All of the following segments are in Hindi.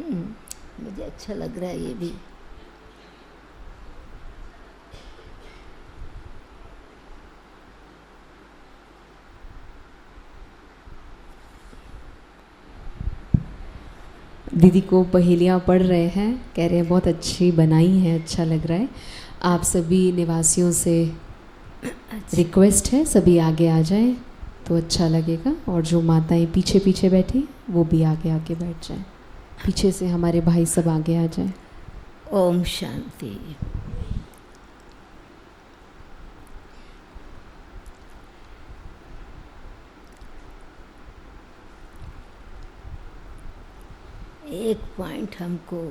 मुझे अच्छा लग रहा है ये भी। दीदी को पहेलियाँ पढ़ रहे हैं, कह रहे हैं बहुत अच्छी बनाई है, अच्छा लग रहा है। आप सभी निवासियों से रिक्वेस्ट है सभी आगे आ जाएं तो अच्छा लगेगा, और जो माताएं पीछे पीछे बैठी वो भी आगे आके बैठ जाएं। पीछे से हमारे भाई सब आगे आ जाएं। ओम शांति। एक पॉइंट हमको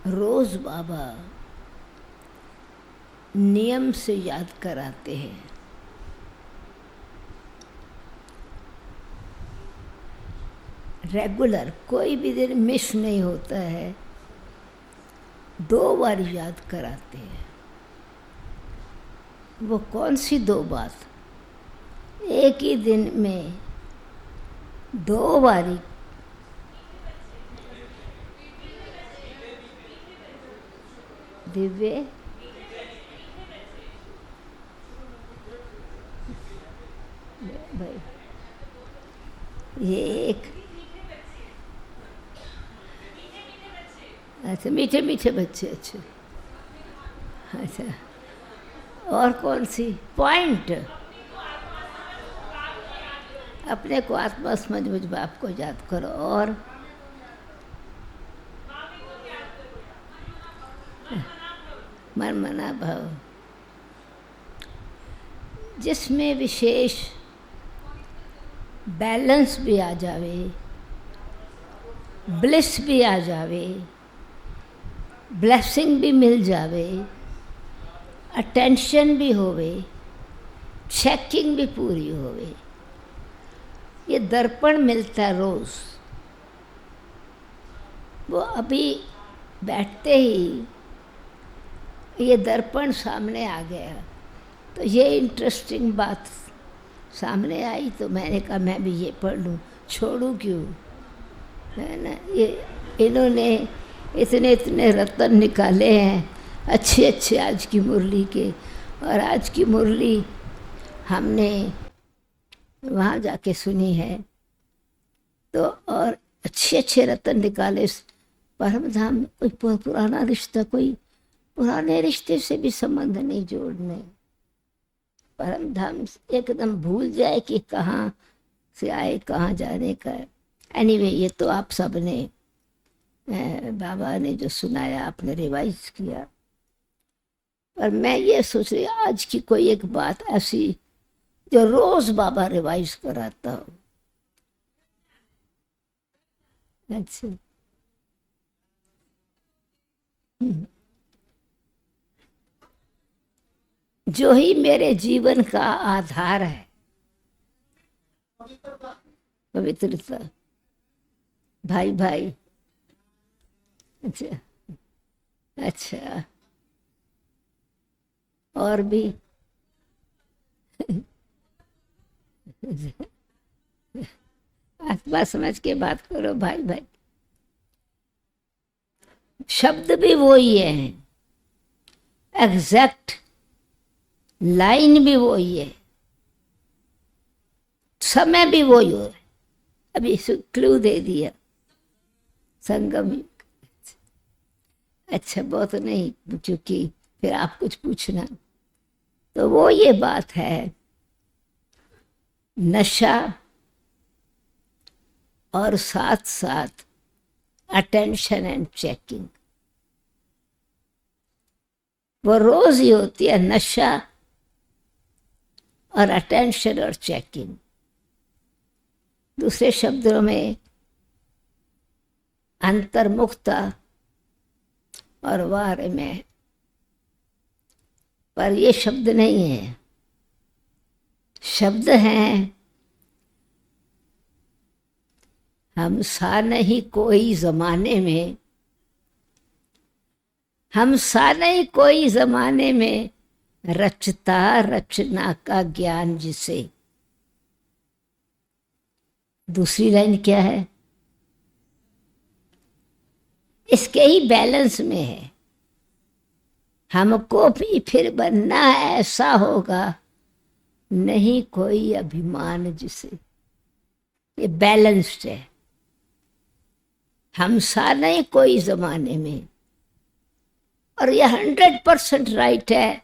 रोज बाबा नियम से याद कराते हैं। रेगुलर कोई भी दिन मिस नहीं होता है, 2 बार याद कराते हैं। वो कौन सी 2 बात? एक ही दिन में 2 बारी दिव्य भाई, ये एक अच्छा मीठे मीठे बच्चे। अच्छा अच्छा, और कौन सी पॉइंट? अपने को आत्मा समझ मुझ बाप को याद करो। और मन मना भाव, जिसमें विशेष बैलेंस भी आ जावे, ब्लिस भी आ जावे, ब्लेसिंग भी मिल जावे, अटेंशन भी होवे, चेकिंग भी पूरी होवे। ये दर्पण मिलता रोज। वो अभी बैठते ही ये दर्पण सामने आ गया, तो ये इंटरेस्टिंग बात सामने आई, तो मैंने कहा मैं भी ये पढ़ लूँ, छोड़ूँ क्यों, है ना। ये इन्होंने इतने इतने रत्न निकाले हैं अच्छे अच्छे आज की मुरली के, और आज की मुरली हमने वहाँ जाके सुनी है, तो और अच्छे अच्छे रत्न निकाले। परम धाम कोई पुराना रिश्ता, कोई पुराने रिश्ते से भी संबंध नहीं जोड़ने। परम धाम एकदम भूल जाए कि कहाँ से आए, कहाँ जाने का है। एनीवे, ये तो आप सब ने बाबा ने जो सुनाया आपने रिवाइज किया, और मैं ये सोच रही आज की कोई एक बात ऐसी जो रोज बाबा रिवाइज कराता हो। अच्छा, जो ही मेरे जीवन का आधार है, पवित्रता। भाई भाई, अच्छा अच्छा, और भी आत्मा समझ के बात करो भाई भाई। शब्द भी वही है, एग्जैक्ट लाइन भी वही है, समय भी वही हो। अभी क्लू दे दिया, संगम। अच्छा, बहुत नहीं, क्योंकि फिर आप कुछ पूछना। तो वो ये बात है, नशा और साथ साथ अटेंशन एंड चेकिंग, वो रोज ही होती है, नशा और अटेंशन और चेकिंग। दूसरे शब्दों में अंतर्मुखता और वार में, पर ये शब्द नहीं है, शब्द हैं हम सा नहीं कोई जमाने में, हम सा नहीं कोई जमाने में, रचता रचना का ज्ञान जिसे। दूसरी लाइन क्या है? इसके ही बैलेंस में है। हमको भी फिर बनना ऐसा होगा, नहीं कोई अभिमान जिसे, ये बैलेंस्ड है। हम सा नहीं कोई जमाने में, और ये 100% राइट है।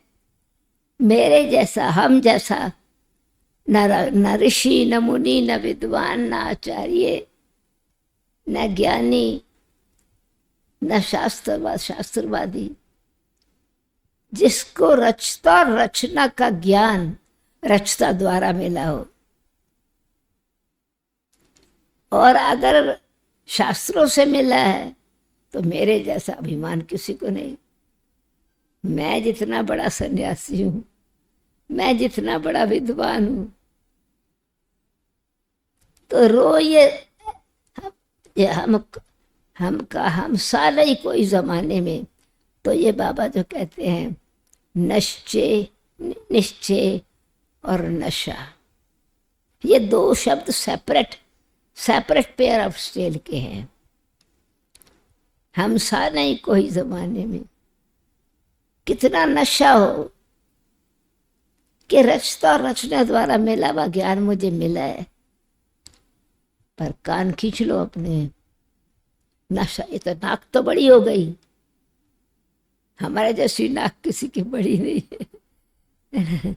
मेरे जैसा, हम जैसा न ऋषि, न मुनि, न विद्वान, न आचार्य, न ज्ञानी, न शास्त्रवादी, जिसको रचता और रचना का ज्ञान रचता द्वारा मिला हो, और अगर शास्त्रों से मिला है तो मेरे जैसा अभिमान किसी को नहीं। मैं जितना बड़ा सन्यासी हूं, मैं जितना बड़ा विद्वान हूं, तो ये हम सा नहीं कोई जमाने में। तो ये बाबा जो कहते हैं नश्चय, निश्चय और नशा, ये दो शब्द सेपरेट पेयर ऑफ स्टेल के हैं। हम सा नहीं कोई जमाने में। कितना नशा हो कि रचता और रचना द्वारा मिला हुआ ज्ञान मुझे मिला है, पर कान खींच लो अपने। नशा, ये तो नाक तो बड़ी हो गई, हमारे जैसी नाक किसी की बड़ी नहीं है।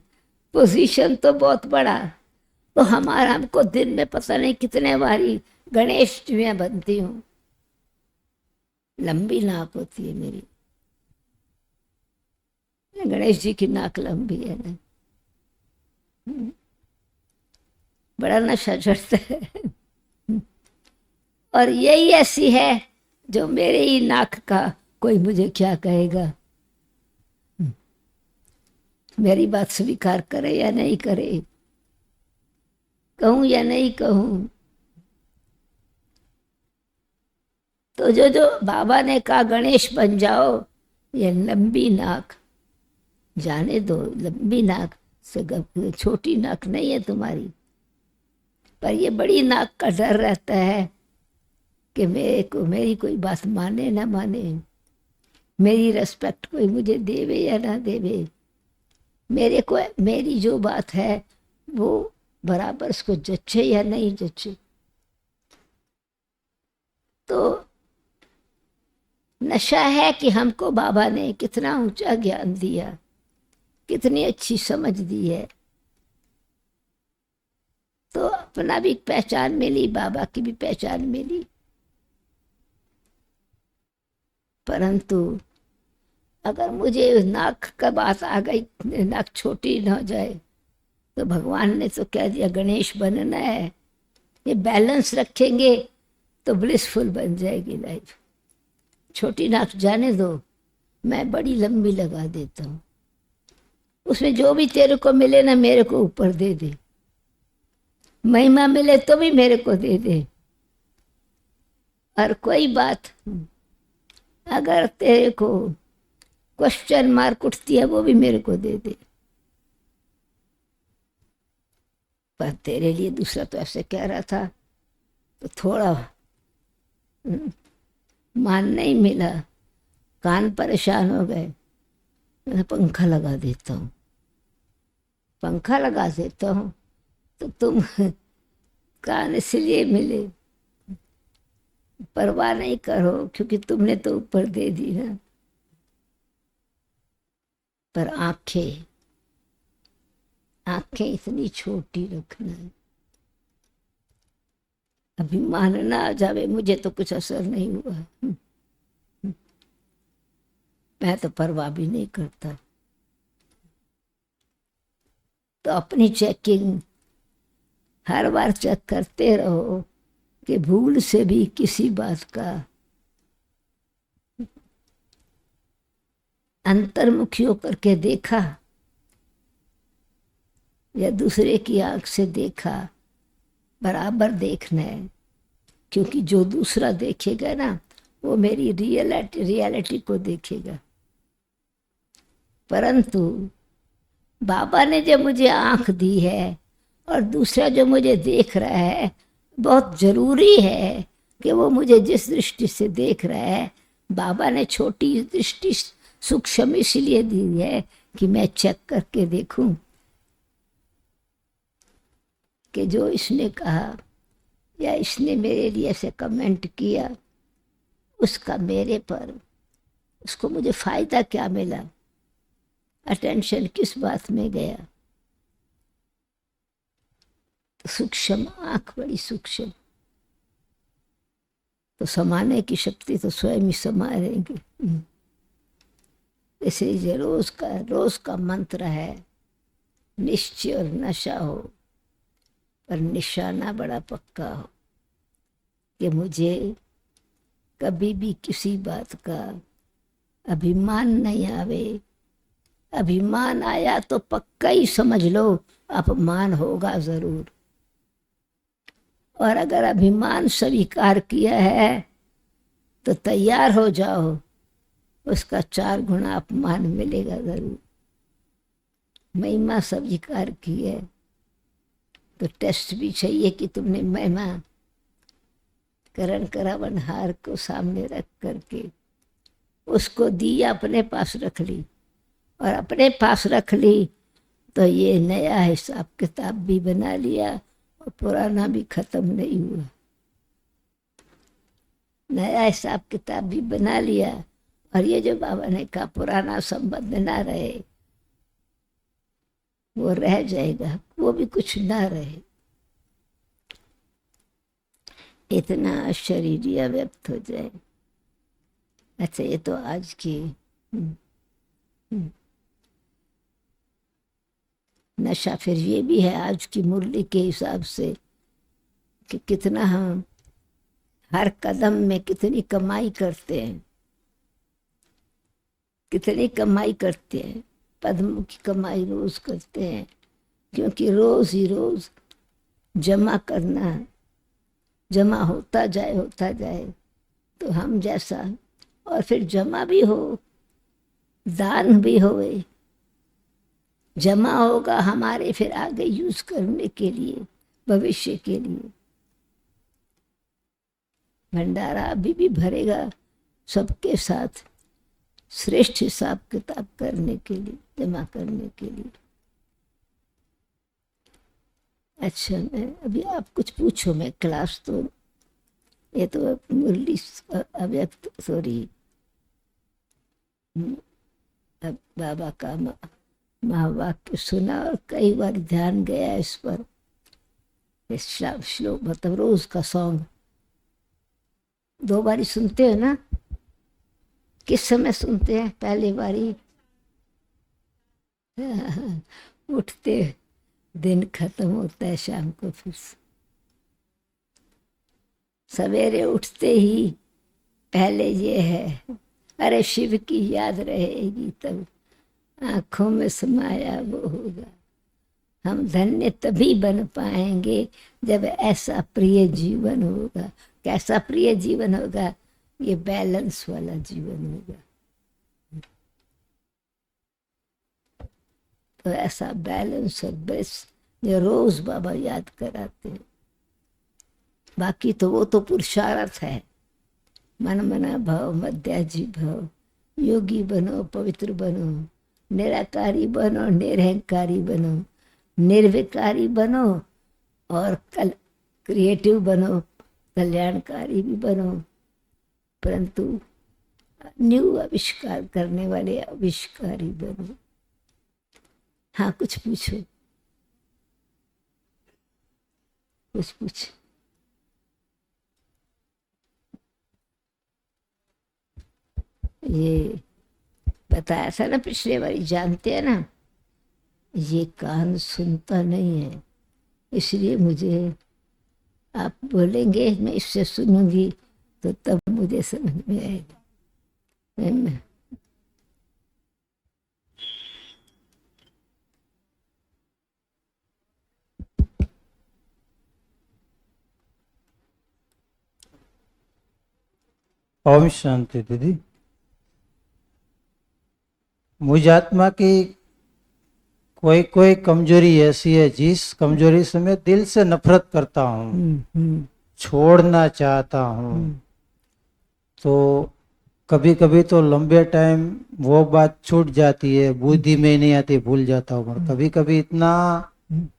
पोजीशन तो बहुत बड़ा, तो हमको दिन में पता नहीं कितने बारी गणेश जी में बनती हूँ। लंबी नाक होती है मेरी, गणेश जी की नाक लंबी है ना, बड़ा नशा चढ़ता है। और यही ऐसी है जो मेरे ही नाक का, कोई मुझे क्या कहेगा, मेरी बात स्वीकार करे या नहीं करे, कहूं या नहीं कहूं। तो जो बाबा ने कहा गणेश बन जाओ, ये लंबी नाक जाने दो। लंबी नाक से छोटी नाक नहीं है तुम्हारी, पर ये बड़ी नाक का डर रहता है कि मेरी कोई बात माने ना माने, मेरी रिस्पेक्ट कोई मुझे देवे या ना देवे, मेरी जो बात है वो बराबर उसको जचे या नहीं जचे। तो नशा है कि हमको बाबा ने कितना ऊंचा ज्ञान दिया, कितनी अच्छी समझ दी है, तो अपना भी पहचान मिली, बाबा की भी पहचान मिली। परंतु अगर मुझे नाक का बात आ गई, नाक छोटी न हो जाए, तो भगवान ने तो कह दिया गणेश बनना है। ये बैलेंस रखेंगे तो ब्लिसफुल बन जाएगी लाइफ। छोटी नाक जाने दो, मैं बड़ी लंबी लगा देता हूँ, उसमें जो भी तेरे को मिले ना मेरे को ऊपर दे दे, महिमा मिले तो भी मेरे को दे दे। और कोई बात अगर तेरे को क्वेश्चन मार्क उठती है, वो भी मेरे को दे दे। पर तेरे लिए दूसरा तो ऐसे कह रहा था, तो थोड़ा मान नहीं मिला, कान परेशान हो गए। मैं पंखा लगा देता हूँ, पंखा लगा देता हूँ, तो तुम कान इसलिए मिले, परवाह नहीं करो, क्योंकि तुमने तो ऊपर दे दी ना। पर आंखें इतनी छोटी रखना है, अभिमान ना आ जावे। मुझे तो कुछ असर नहीं हुआ, मैं तो परवाह भी नहीं करता। तो अपनी चेकिंग हर बार चेक करते रहो कि भूल से भी किसी बात का अंतर्मुखी होकर के देखा या दूसरे की आंख से देखा, बराबर देखना है। क्योंकि जो दूसरा देखेगा ना, वो मेरी रियलिटी को देखेगा। परंतु बाबा ने जो मुझे आंख दी है और दूसरा जो मुझे देख रहा है, बहुत जरूरी है कि वो मुझे जिस दृष्टि से देख रहा है बाबा ने छोटी दृष्टि सूक्ष्म इसलिए दी है कि मैं चेक करके देखूं कि जो इसने कहा या इसने मेरे लिए ऐसे कमेंट किया उसका मेरे पर, उसको मुझे फायदा क्या मिला, अटेंशन किस बात में गया। तो सूक्ष्म आंख बड़ी सूक्ष्म, तो समाने की शक्ति तो स्वयं ही समा रहेंगे। इसलिए रोज का मंत्र है निश्चय और नशा हो, पर निशाना बड़ा पक्का हो कि मुझे कभी भी किसी बात का अभिमान नहीं आवे। अभिमान आया तो पक्का ही समझ लो अपमान होगा जरूर। और अगर अभिमान स्वीकार किया है तो तैयार हो जाओ, उसका 4 गुना अपमान मिलेगा जरूर। महिमा स्वीकार की है तो टेस्ट भी चाहिए कि तुमने महिमा करण करावन हार को सामने रख करके उसको दी, अपने पास रख ली। और अपने पास रख ली तो ये नया हिसाब किताब भी बना लिया और पुराना भी खत्म नहीं हुआ। नया हिसाब किताब भी बना लिया और ये जो बाबा ने कहा पुराना संबंध ना रहे, वो रह जाएगा, वो भी कुछ ना रहे। इतना शरीरिया व्यक्त हो जाए। अच्छा, ये तो आज की नशा। फिर ये भी है आज की मुरली के हिसाब से कि कितना हम हर कदम में कितनी कमाई करते हैं, कितनी कमाई करते हैं। पद्म की कमाई रोज करते हैं, क्योंकि रोज ही रोज जमा करना, जमा होता जाए तो हम जैसा, और फिर जमा भी हो, दान भी होए, जमा होगा हमारे फिर आगे यूज करने के लिए, भविष्य के लिए। भंडारा अभी भी भरेगा सबके साथ, श्रेष्ठ हिसाब किताब करने के लिए, जमा करने के लिए। अच्छा, मैं अभी आप कुछ पूछो, मैं क्लास तो ये तो मुरली अव्यक्त, सॉरी, बाबा का महावाक्य सुना और कई बार ध्यान गया इस पर। इस श्लोक मतलब रोज का सॉन्ग 2 बारी सुनते हो ना? किस समय सुनते हैं? पहली बारी उठते दिन खत्म होता है, शाम को फिर सवेरे उठते ही पहले ये है, अरे शिव की याद रहेगी तब आंखों में समाया वो होगा। हम धन्य तभी बन पाएंगे जब ऐसा प्रिय जीवन होगा। कैसा प्रिय जीवन होगा? ये बैलेंस वाला जीवन होगा। तो ऐसा बैलेंस और बेस्ट जो रोज बाबा याद कराते हैं। बाकी तो वो तो पुरुषार्थ है, मन मना भाव मध्याजी भाव, योगी बनो, पवित्र बनो, निराकारी बनो, निरहंकारी बनो, निर्विकारी बनो और क्रिएटिव बनो, कल्याणकारी भी बनो, परंतु न्यू आविष्कार करने वाले आविष्कारी बनो। हाँ, कुछ पूछो, कुछ पूछ। ये बताया था ना पिछले बारी, जानते हैं ना, ये कान सुनता नहीं है, इसलिए मुझे आप बोलेंगे मैं इससे सुनूंगी तो तब मुझे समझ में आएगा। ओम शांति। दीदी, मुझ आत्मा की कोई कोई कमजोरी ऐसी है जिस कमजोरी से मैं दिल से नफरत करता हूँ, छोड़ना चाहता हूँ। तो कभी कभी तो लंबे टाइम वो बात छूट जाती है, बुद्धि में नहीं आती, भूल जाता हूँ। पर कभी कभी इतना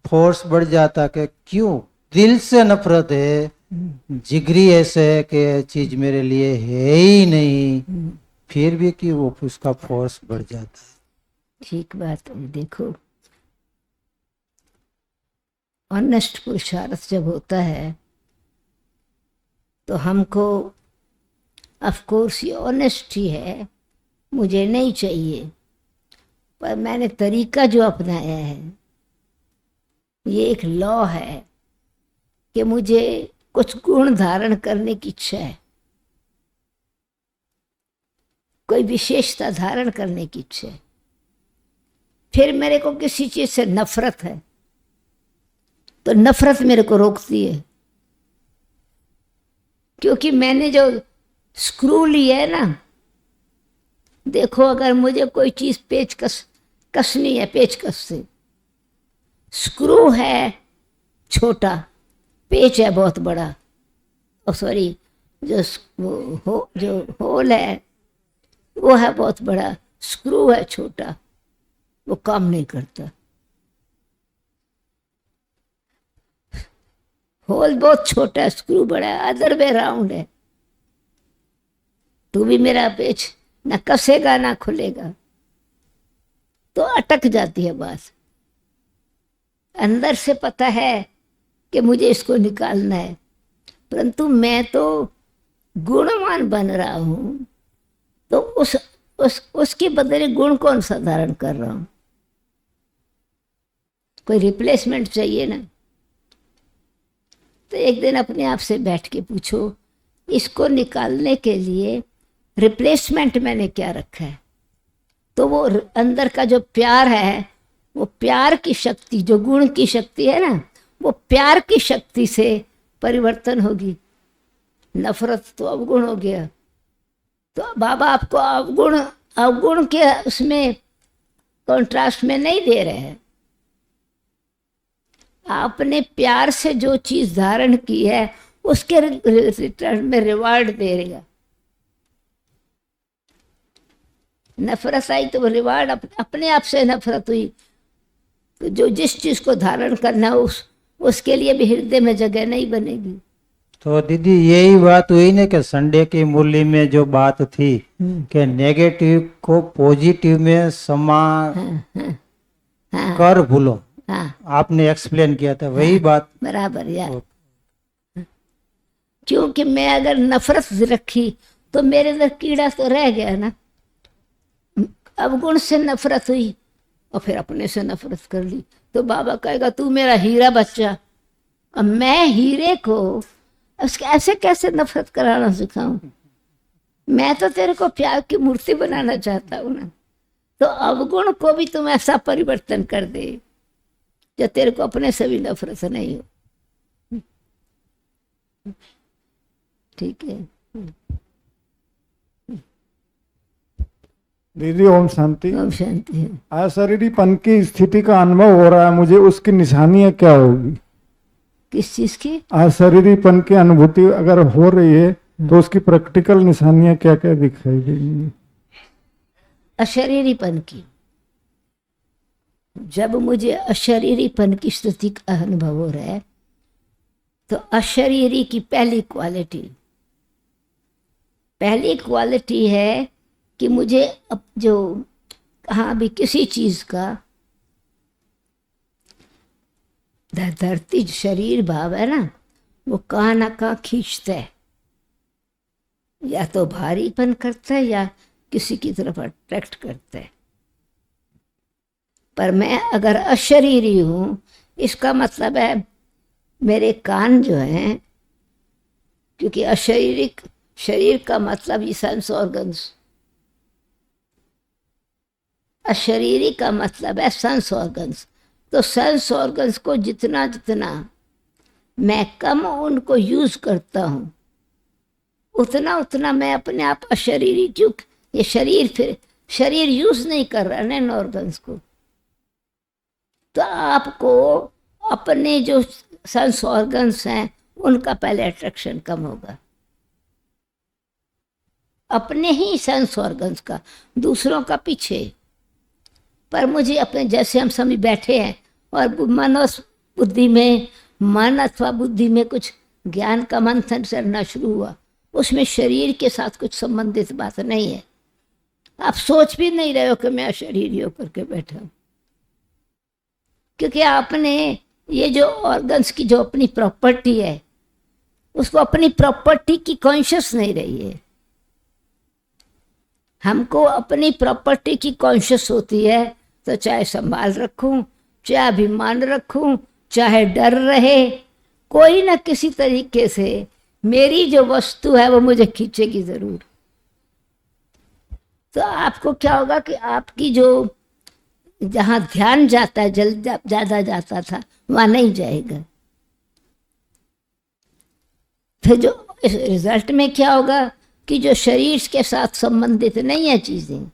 फोर्स बढ़ जाता कि क्यों दिल से नफरत है, जिगरी ऐसे है कि ये चीज मेरे लिए है ही नहीं, फिर भी क्यों वो उसका फोर्स बढ़ जाता है। ठीक बात है। देखो, ऑनेस्ट पुरुषार्थ जब होता है तो हमको ऑफ कोर्स ये ऑनेस्टी है, मुझे नहीं चाहिए, पर मैंने तरीका जो अपनाया है, ये एक लॉ है कि मुझे कुछ गुण धारण करने की इच्छा है, कोई विशेषता धारण करने की इच्छा है। फिर मेरे को किसी चीज से नफरत है तो नफरत मेरे को रोकती है, क्योंकि मैंने जो स्क्रू लिया है ना, देखो अगर मुझे कोई चीज पेचकस कसनी है, पेचकस से, स्क्रू है छोटा, पेच है बहुत बड़ा, और सॉरी जो होल है वो है बहुत बड़ा, स्क्रू है छोटा, वो काम नहीं करता। होल बहुत छोटा है, स्क्रू बड़ा है, अदर वे राउंड है। तू भी मेरा पेच ना कसेगा ना खुलेगा, तो अटक जाती है बात। अंदर से पता है कि मुझे इसको निकालना है, परंतु मैं तो गुणवान बन रहा हूं, तो उसके बदले गुण कौन सा धारण कर रहा हूं? कोई रिप्लेसमेंट चाहिए ना। तो एक दिन अपने आप से बैठ के पूछो, इसको निकालने के लिए रिप्लेसमेंट मैंने क्या रखा है? तो वो अंदर का जो प्यार है, वो प्यार की शक्ति, जो गुण की शक्ति है ना, वो प्यार की शक्ति से परिवर्तन होगी। नफरत तो अवगुण हो गया। तो बाबा आपको अवगुण के उसमें कॉन्ट्रास्ट में नहीं दे रहे हैं। आपने प्यार से जो चीज धारण की है उसके रिटर्न में रिवार्ड देगा। नफरत आई तो रिवार्ड अपने आप से नफरत हुई, तो जो जिस चीज को धारण करना उसके लिए भी हृदय में जगह नहीं बनेगी। तो दीदी यही बात हुई ना कि संडे की मुरली में जो बात थी कि नेगेटिव को पॉजिटिव में समा कर भूलो, हाँ, आपने एक्सप्लेन किया था, वही बात बराबर यार। क्योंकि मैं अगर नफरत रखी तो मेरे अंदर कीड़ा तो रह गया ना। अवगुण से नफरत हुई और फिर अपने से नफरत कर ली, तो बाबा कहेगा तू मेरा हीरा बच्चा। अब मैं हीरे को उसके ऐसे कैसे नफरत कराना सिखाऊं? मैं तो तेरे को प्यार की मूर्ति बनाना चाहता हूं ना। तो अवगुण को भी तुम ऐसा परिवर्तन कर दे जो तेरे को अपने से भी नफरत नहीं हो। ठीक है दीदी, ओम शांति। ओम शांति। अशरीरीपन की स्थिति का अनुभव हो रहा है मुझे, उसकी निशानियां क्या होगी? किस चीज की? अशरीरीपन की अनुभूति अगर हो रही है तो उसकी प्रैक्टिकल निशानियां क्या क्या दिखाई देंगी? अशरीरीपन की, जब मुझे अशरीरीपन की स्थिति का अनुभव हो रहा है तो अशरीरी की पहली क्वालिटी है कि मुझे अब जो कहाँ भी किसी चीज का धरती शरीर भाव है ना, वो कहाँ ना कहाँ खींचता है, या तो भारीपन करता है या किसी की तरफ अट्रैक्ट करता है। पर मैं अगर अशरीरी हूं, इसका मतलब है मेरे कान जो हैं, क्योंकि अशरीरिक शरीर का मतलब ये सेंस ऑर्गन्स, अशरीरी का मतलब है सेंस ऑर्गन्स। तो सेंस ऑर्गन्स को जितना जितना मैं कम उनको यूज करता हूं, उतना उतना मैं अपने आप अशरीरी, क्योंकि ये शरीर यूज नहीं कर रहा है इन ऑर्गन्स को। तो आपको अपने जो सेंस ऑर्गन्स हैं उनका पहले अट्रैक्शन कम होगा। अपने ही सेंस ऑर्गन्स का, दूसरों का पीछे। पर मुझे अपने, जैसे हम सभी बैठे हैं और मन और बुद्धि में, मन अथवा बुद्धि में कुछ ज्ञान का मंथन करना शुरू हुआ, उसमें शरीर के साथ कुछ संबंधित बात नहीं है। आप सोच भी नहीं रहे हो कि मैं शरीर होकर के बैठा हूं, क्योंकि आपने ये जो ऑर्गन्स की जो अपनी प्रॉपर्टी है, उसको अपनी प्रॉपर्टी की कॉन्शियस नहीं रही है। हमको अपनी प्रॉपर्टी की कॉन्शियस होती है तो चाहे संभाल रखूं, चाहे अभिमान रखूं, चाहे डर रहे, कोई ना किसी तरीके से मेरी जो वस्तु है वो मुझे खींचेगी जरूर। तो आपको क्या होगा कि आपकी जो, जहां ध्यान जाता है, ज्यादा जाता था, वहां नहीं जाएगा। फिर जो रिजल्ट में क्या होगा कि जो शरीर के साथ संबंधित नहीं है चीजें,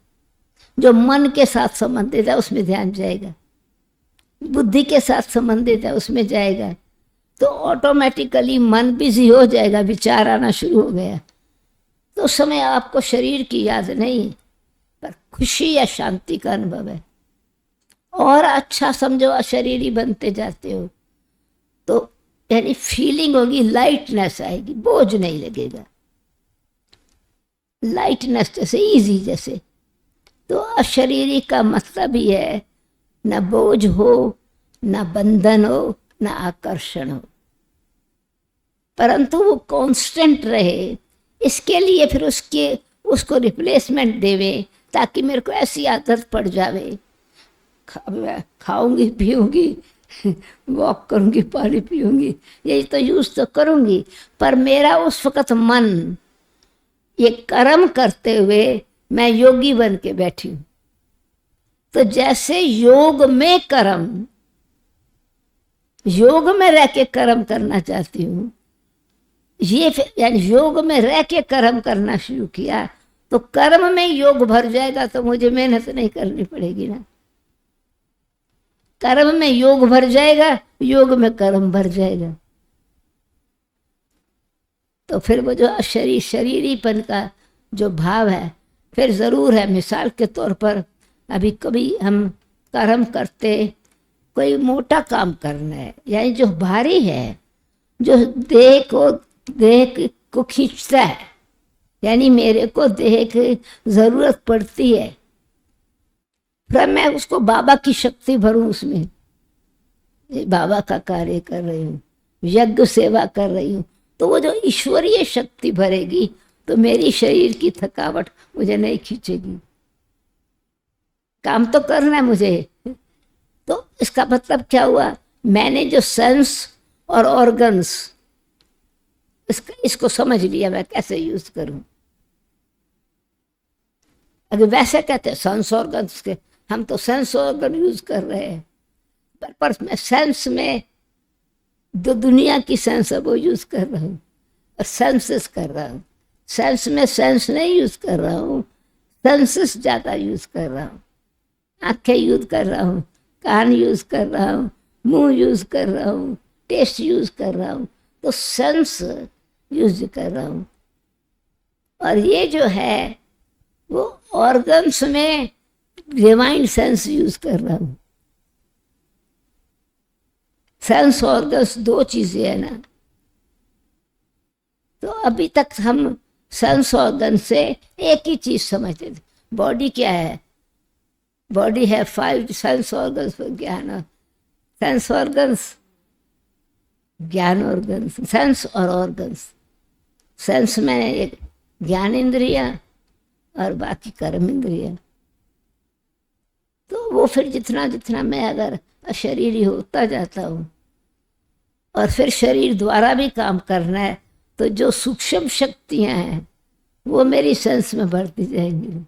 जो मन के साथ संबंधित है उसमें ध्यान जाएगा, बुद्धि के साथ संबंधित है उसमें जाएगा, तो ऑटोमेटिकली मन बिजी हो जाएगा, विचार आना शुरू हो गया। तो उस समय आपको शरीर की याद नहीं, पर खुशी या शांति का अनुभव है। और अच्छा समझो, अशरीरी बनते जाते हो तो यानी फीलिंग होगी, लाइटनेस आएगी, बोझ नहीं लगेगा, लाइटनेस जैसे, इजी जैसे। तो अशरीरी का मतलब ही है न बोझ हो, न बंधन हो, न आकर्षण हो, परंतु वो कांस्टेंट रहे। इसके लिए फिर उसको रिप्लेसमेंट देवे, ताकि मेरे को ऐसी आदत पड़ जावे, खाऊंगी पीऊंगी, वॉक करूंगी, पानी पीऊंगी, यही तो यूज तो करूंगी, पर मेरा उस वक्त मन ये कर्म करते हुए मैं योगी बन के बैठी हूं। तो जैसे योग में कर्म, योग में रह के कर्म करना चाहती हूँ, ये यानी योग में रह के कर्म करना शुरू किया, तो कर्म में योग भर जाएगा, तो मुझे मेहनत नहीं करनी पड़ेगी ना। कर्म में योग भर जाएगा, योग में कर्म भर जाएगा। तो फिर वो जो शरीरीपन का जो भाव है, फिर जरूर है। मिसाल के तौर पर अभी कभी हम कर्म करते, कोई मोटा काम करना है, यानी जो भारी है, जो देह को खींचता है, यानी मेरे को देह की जरूरत पड़ती है, फिर मैं उसको बाबा की शक्ति भरूं, उसमें बाबा का कार्य कर रही हूँ, यज्ञ सेवा कर रही हूँ, तो वो जो ईश्वरीय शक्ति भरेगी, तो मेरी शरीर की थकावट मुझे नहीं खींचेगी। काम तो करना है मुझे। तो इसका मतलब क्या हुआ, मैंने जो सेंस और ऑर्गन्स, इसको समझ लिया मैं कैसे यूज करूं। अगर वैसे कहते हैं सेंस ऑर्गन्स के, हम तो सेंस ऑर्गन यूज कर रहे हैं, पर मैं सेंस में जो दुनिया की सेंस है वो यूज कर रहा हूँ, और सेंसेस कर रहा हूँ। सेंस में सेंस नहीं यूज कर रहा हूँ, सेंसेस ज्यादा यूज कर रहा हूँ। आंखें यूज कर रहा हूँ, कान यूज कर रहा हूँ, मुंह यूज कर रहा हूँ, टेस्ट यूज कर रहा हूँ, तो सेंस यूज कर रहा हूँ। और ये जो है वो ऑर्गन्स में डिवाइन सेंस यूज कर रहा हूँ। सेंस ऑर्गन्स दो चीजें है ना। तो अभी तक हम सेंस ऑर्गन से एक ही चीज समझते थे, बॉडी क्या है, बॉडी है 5 सेंस ऑर्गन्स, ज्ञान, सेंस ऑर्गन्स, ज्ञान ऑर्गन्स, सेंस और ऑर्गन्स। सेंस में एक ज्ञान इंद्रिया और बाकी कर्म इंद्रिया। तो वो फिर जितना जितना मैं अगर अशरीरी होता जाता हूँ, और फिर शरीर द्वारा भी काम करना है, तो जो सूक्ष्म शक्तियां हैं वो मेरी सेंस में बढ़ती जाएंगी,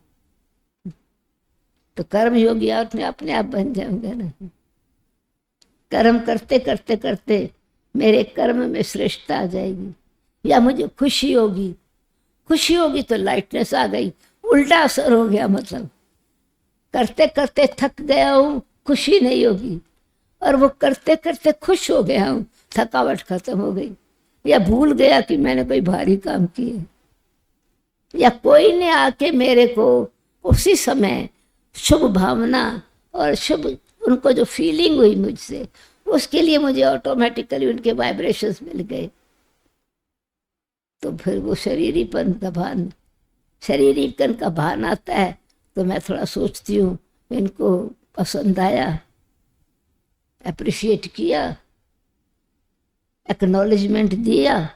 तो कर्म योगी अपने आप बन जाऊंगा ना। कर्म करते करते करते मेरे कर्म में श्रेष्ठता आ जाएगी, या मुझे खुशी होगी, खुशी होगी तो लाइटनेस आ गई, उल्टा असर हो गया, मतलब करते करते थक गया हूँ, खुशी नहीं होगी, और वो करते करते खुश हो गया हूँ, थकावट खत्म हो गई, या भूल गया कि मैंने कोई भारी काम किया, या कोई ने आके मेरे को उसी समय शुभ भावना और शुभ उनको जो फीलिंग हुई मुझसे, उसके लिए मुझे ऑटोमेटिकली उनके वाइब्रेशंस मिल गए। तो फिर वो शरीरीपन का भान, शरीरीपन का भान आता है तो मैं थोड़ा सोचती हूँ इनको पसंद आया, अप्रिशिएट किया, एक्नॉलेजमेंट दिया,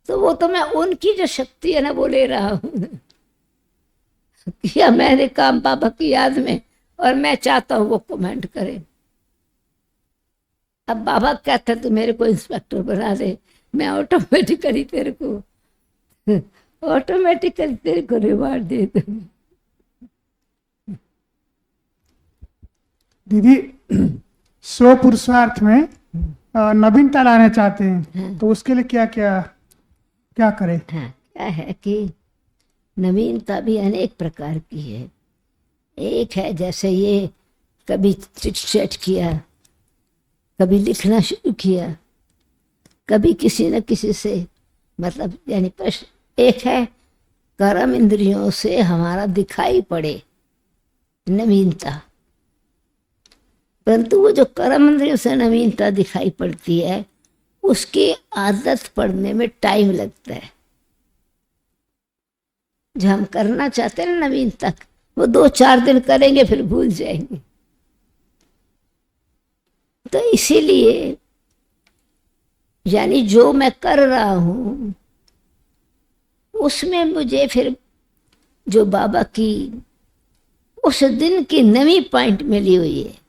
तो वो तो मैं उनकी जो शक्ति है ना वो ले रहा हूँ। किया मैंने काम बाबा की याद में, और मैं चाहता हूँ वो कमेंट करें। अब बाबा कहते तू मेरे को इंस्पेक्टर बना दे, मैं ऑटोमेटिकली तेरे को रिवार्ड दे दूँ। दीदी, स्व पुरुषार्थ में नवीनता लाना चाहते हैं, तो उसके लिए क्या क्या क्या करें? हाँ, क्या है कि नवीनता भी अनेक प्रकार की है। एक है जैसे ये कभी चिट चैट किया, कभी लिखना शुरू किया, कभी किसी न किसी से मतलब यानी प्रश्न। एक है कर्म इंद्रियों से हमारा दिखाई पड़े नवीनता, परंतु वो जो कर्म इंद्रियों से नवीनता दिखाई पड़ती है उसकी आदत पड़ने में टाइम लगता है। जो हम करना चाहते हैं ना नवीनता, वो 2-4 दिन करेंगे फिर भूल जाएंगे। तो इसीलिए यानी जो मैं कर रहा हूं उसमें मुझे फिर जो बाबा की उस दिन की नवी पॉइंट मिली हुई है।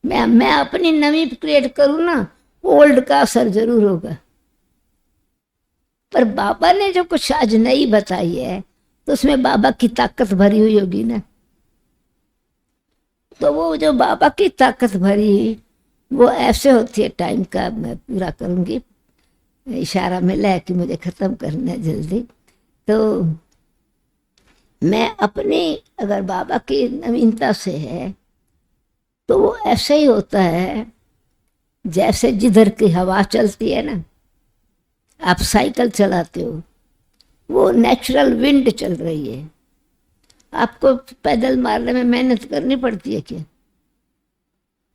मैं अपनी नवी क्रिएट करूं ना, ओल्ड का असर जरूर होगा। पर बाबा ने जो कुछ आज नई बताई है तो उसमें बाबा की ताकत भरी हुई होगी ना। तो वो जो बाबा की ताकत भरी वो ऐसे होती है। टाइम का मैं पूरा करूंगी, इशारा मिला है कि मुझे खत्म करना है जल्दी। तो मैं अपनी अगर बाबा की नवीनता से है तो वो ऐसे ही होता है जैसे जिधर की हवा चलती है ना, आप साइकिल चलाते हो, वो नेचुरल विंड चल रही है। आपको पैदल मारने में मेहनत करनी पड़ती है क्या?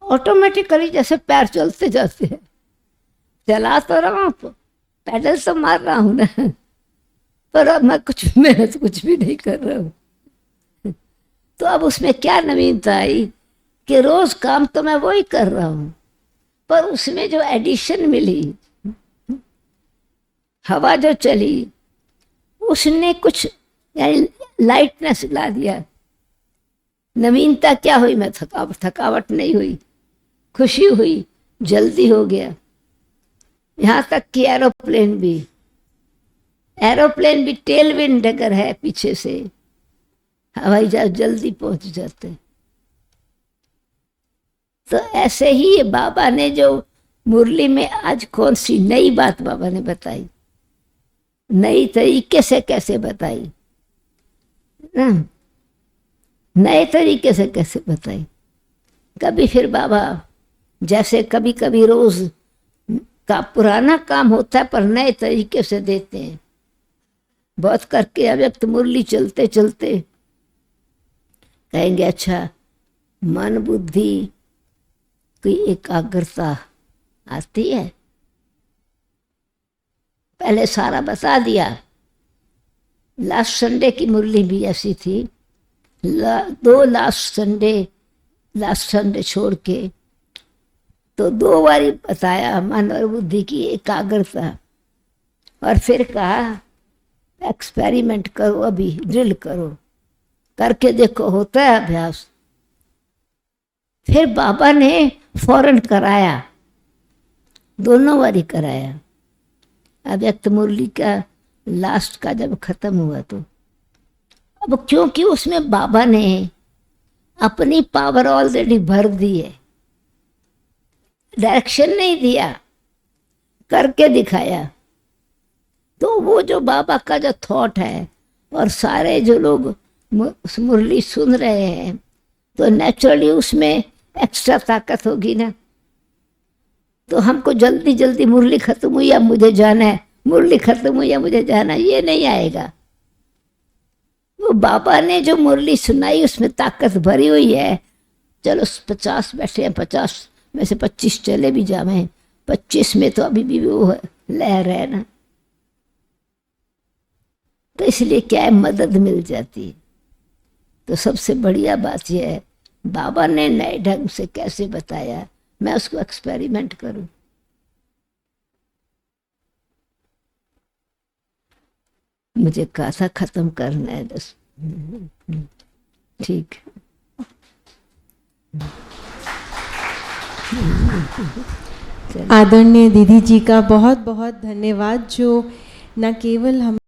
ऑटोमेटिकली जैसे पैर चलते जाते हैं। चला तो रहा हूँ, पैदल तो मार रहा हूँ ना, पर अब मैं कुछ मेहनत कुछ भी नहीं कर रहा हूँ। तो अब उसमें क्या नवीनता आई कि रोज काम तो मैं वही कर रहा हूँ, पर उसमें जो एडिशन मिली, हवा जो चली, उसने कुछ यानी लाइटनेस ला दिया। नवीनता क्या हुई? मैं थकावट नहीं हुई, खुशी हुई, जल्दी हो गया। यहाँ तक कि एरोप्लेन भी टेल विंड अगर है पीछे से, हवाई जहाज जल्दी पहुंच जाते। तो ऐसे ही बाबा ने जो मुरली में आज कौन सी नई बात बाबा ने बताई, नई तरीके से कैसे बताई ना, नए तरीके से कैसे बताई। कभी फिर बाबा जैसे कभी कभी रोज का पुराना काम होता है पर नए तरीके से देते हैं। बहुत करके अव्यक्त मुरली चलते चलते कहेंगे अच्छा मन बुद्धि की एकाग्रता आती है। पहले सारा बता दिया। लास्ट संडे की मुरली भी ऐसी थी। दो लास्ट संडे छोड़ के तो 2 बारी बताया मन और बुद्धि की एकाग्रता, और फिर कहा एक्सपेरिमेंट करो, अभी ड्रिल करो, करके देखो होता है अभ्यास। फिर बाबा ने फौरन कराया, दोनों बारी कराया। अव्यक्त मुरली का लास्ट का जब खत्म हुआ तो अब क्योंकि उसमें बाबा ने अपनी पावर ऑलरेडी भर दी है, डायरेक्शन नहीं दिया, करके दिखाया। तो वो जो बाबा का जो थॉट है और सारे जो लोग मुरली सुन रहे हैं तो नेचुरली उसमें एक्स्ट्रा ताकत होगी ना। तो हमको जल्दी जल्दी मुरली खत्म हुई, अब मुझे जाना है, मुरली खत्म हुई या मुझे जाना, ये नहीं आएगा। वो बाबा ने जो मुरली सुनाई उसमें ताकत भरी हुई है। चलो 50 बैठे हैं, 50 में से 25 चले भी जावे, 25 में तो अभी भी वो लहर है ना। तो इसलिए क्या है, मदद मिल जाती है। तो सबसे बढ़िया बात यह है, बाबा ने नए ढंग से कैसे बताया, मैं उसको एक्सपेरिमेंट करूं। मुझे कथा खत्म करना है बस। ठीक। आदरणीय दीदी जी का बहुत बहुत धन्यवाद, जो न केवल हम